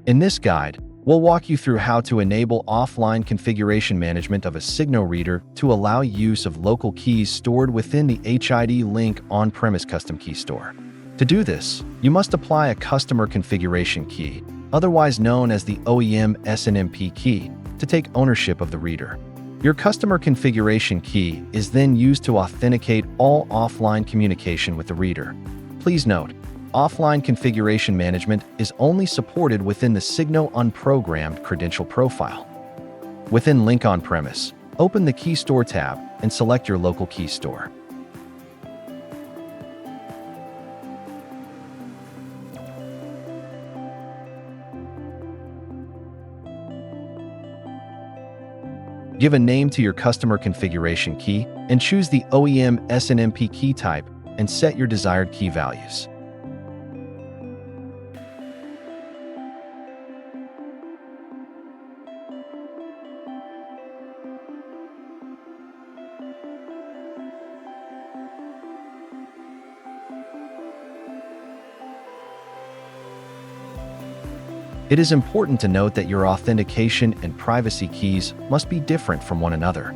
In this guide, we'll walk you through how to enable offline configuration management of a Signal reader to allow use of local keys stored within the HID Linq On Premise custom key store. To do this, you must apply a customer configuration key, otherwise known as the OEM SNMP key, to take ownership of the reader. Your customer configuration key is then used to authenticate all offline communication with the reader. Please note, offline configuration management is only supported within the Signal unprogrammed credential profile. Within Linq On Premise, open the Key Store tab and select your local key store. Give a name to your customer configuration key and choose the OEM SNMP key type and set your desired key values. It is important to note that your authentication and privacy keys must be different from one another.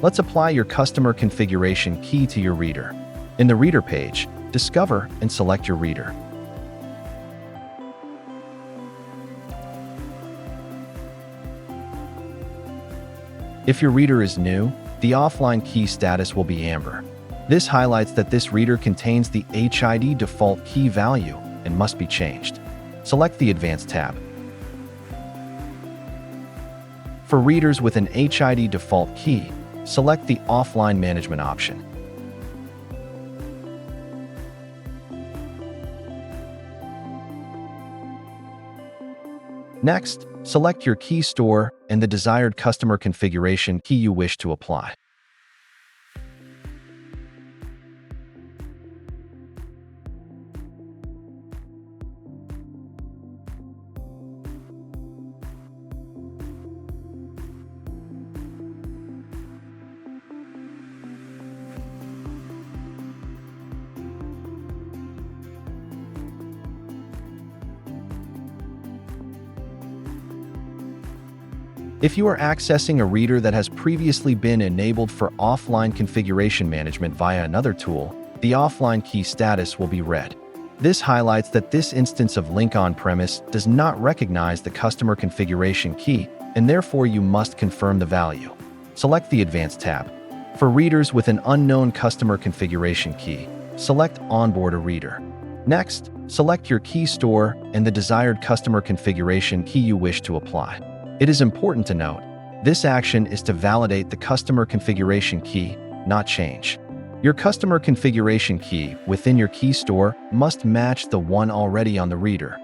Let's apply your customer configuration key to your reader. In the Reader page, discover and select your reader. If your reader is new, the offline key status will be amber. This highlights that this reader contains the HID default key value and must be changed. Select the Advanced tab. For readers with an HID default key, select the Offline Management option. Next, select your key store and the desired customer configuration key you wish to apply. If you are accessing a reader that has previously been enabled for offline configuration management via another tool, the offline key status will be red. This highlights that this instance of Linq On Premise does not recognize the customer configuration key, and therefore you must confirm the value. Select the Advanced tab. For readers with an unknown customer configuration key, select Onboard a Reader. Next, select your key store and the desired customer configuration key you wish to apply. It is important to note, this action is to validate the customer configuration key, not change. Your customer configuration key within your key store must match the one already on the reader.